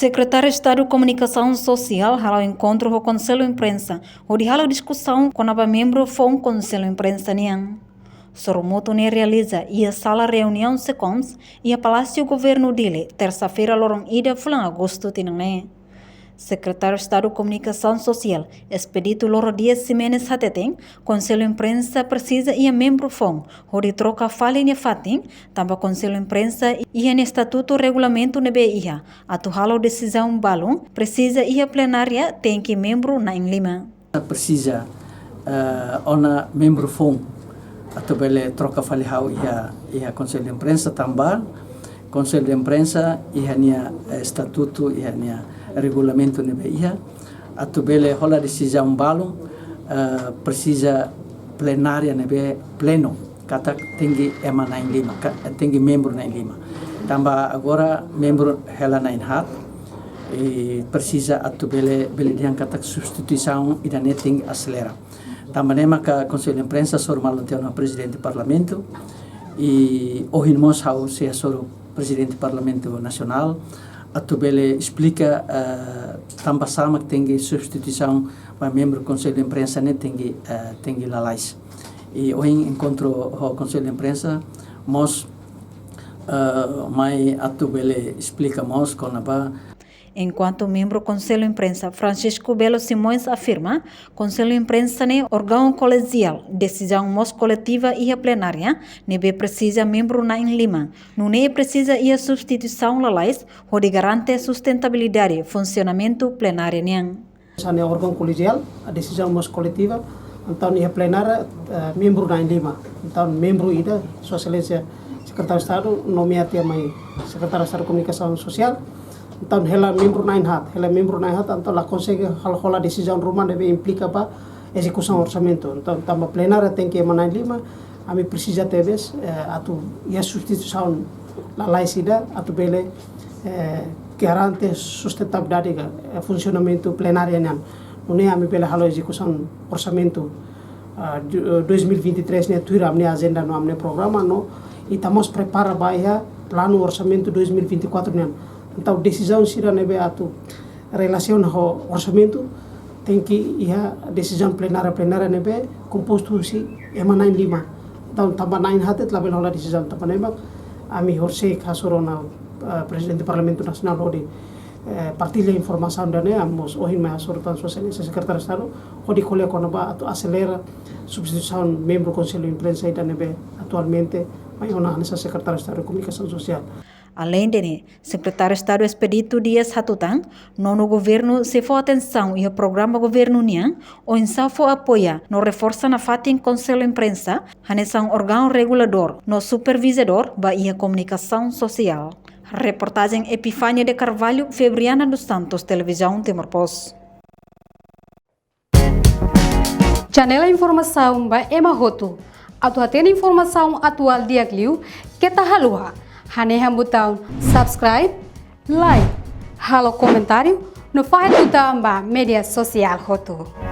Secretário de Estado de Comunicação Social halo encontro com o Conselho Imprensa, onde halo discussão com a membro do Conselho Imprensa niang. Soromoto ne realiza e a sala reunião secoms e a Palácio Governo dele, terça-feira lorong ida fulang agosto tinang. Secretário de Estado de Comunicação Social, Expedito Loro Dias Ximenes Hateteng, Conselho Imprensa precisa e a membro FON, onde troca fala e fatin, também Conselho Imprensa e a Estatuto Regulamento NBIA, atual decisão balão, precisa e a plenária tem que membro na Lima. Precisa ona membro FON, atau bele troca fala e a Conselho de Imprensa também, Conselho de Imprensa e a Estatuto e a regulamento NBIA, atau bele rola decisão balão, precisa plenária nebe pleno, kata tinggi emana em Lima, tinggi membro na Lima. Também agora membro hela na Inhat, e precisa atau bele diang kata substituição e da tinggi acelera. Também nema que Conselho de Imprensa soro malanteu na presidente do Parlamento e hoje nós hau se soro presidente do Parlamento Nacional. Atau bele explica também sama que tem substituição para membro do Conselho de Imprensa ne tem lalais. E hoje encontro o Conselho de Imprensa mos mai atau bele explica mos com a Enquanto membro do Conselho Imprensa, Francisco Belo Simões afirma, Conselho Imprensa é órgão colegial, decisão mos coletiva e a plenária, nebe precisa membro na Lima, não é precisa e a substituição lalais, onde garante sustentabilidade, funcionamento plenário niang. É órgão colegial, a decisão mos coletiva, então a plenária membro na Lima, então membro ida, Sua Excelência Secretário de Estado, nomeado mai Secretário de Estado de Comunicação Social. Então, ela membro na Inhat, então ela consegue a decisão rumah deve implica para execução orçamento. Então, a plenária tem que emanar em Lima, a mim precisa ter vez, a substituição da laicida, a bele garante sustentabilidade, funcionamento plenário não é a mim pela a execução orçamento 2023 né tuira a minha agenda no amne programa no e estamos prepara para plano orçamento 2024 né. Então, decisão sira nebe atu relação ao orçamento tem que a decisão plenária nebe composto si emana em Lima. Então, também na Inhat lá bela decisão também nebe ami horse kasoro na presidente do Parlamento Nacional onde partilha informação da né amos hoje mais asoro tan socialista secretário de Estado onde colhe com atu acelera substituição membro do Conselho de Imprensa da nebe atualmente mai ona nessa secretário de Estado de Comunicação Social. Além de Secretário de Estado Expedito Dias Hatutang, no governo se for atenção e o programa governo niang, o insafo apoia no reforça na fatin Conselho Imprensa, hanesang órgão regulador, no supervisador ba ia comunicação social. Reportagem Epifânia de Carvalho, Febriana dos Santos, Televisão Timor-Post. Janela informação ba Emma Roto. Atual informação atual dia Gliu, que tá halua. Haneham botão subscribe, like, halo comentário, no faz botão ba mídia social Roto.